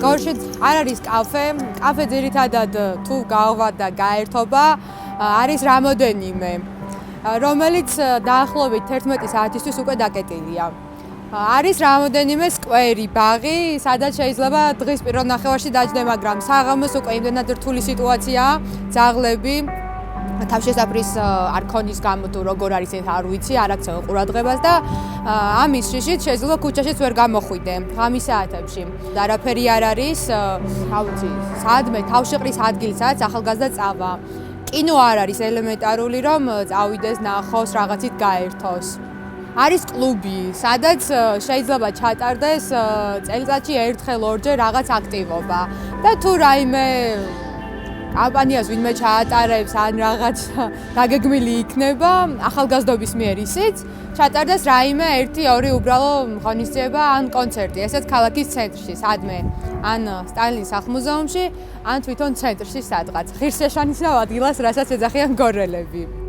გორში არ არის კაფე ძირითადად თუ გავვა და გაერთობა არის რამოდენიმე რომელიც დაახლოებით 11 საათისთვის უკვე დაკეტილია. არის რამოდენიმე სკვერი, ბაღი, სადაც შეიძლება დღის პირველ ნახევარში დაჯდე, მაგრამ საღამოს უკვე იმდენად რთული სიტუაციაა, ძაღლები თავშესაფრის არქონის გამო თუ როგორ არის ეს არ ვიცი, არ აქცევენ ყურადღებას და ამის შიშით შეიძლება ქუჩაშიც ვერ გამოხვიდე ღამის საათებში. და არაფერი არ არის, რა ვიცი, სადმე თავშეყრის ადგილსაც ახალგაზრდა წავა. კინო არ არის ელემენტარული, რომ წავიდეს, ნახოს, რაღაცით გაერთოს. არის კლუბი, სადაც შეიძლება ჩატარდეს წელიწადში ერთხელ ორჯერ რაღაც აქტივობა და თუ რაიმე კამპანიას ვინმე ჩაატარებს ან რაღაც დაგეგმილი იქნება ახალგაზრდობის მიერ ისიც ჩატარდეს რაიმე 1-2 უბრალო ღონისძიება ან კონცერტი, ესეც ქალაქის ცენტრში, სადმე ან სტალინის სახლ-მუზეუმში, ან თვითონ ცენტრში სადღაც. ღირსშესანიშნავ ადგილას, რასაც ეძახიან გორელები.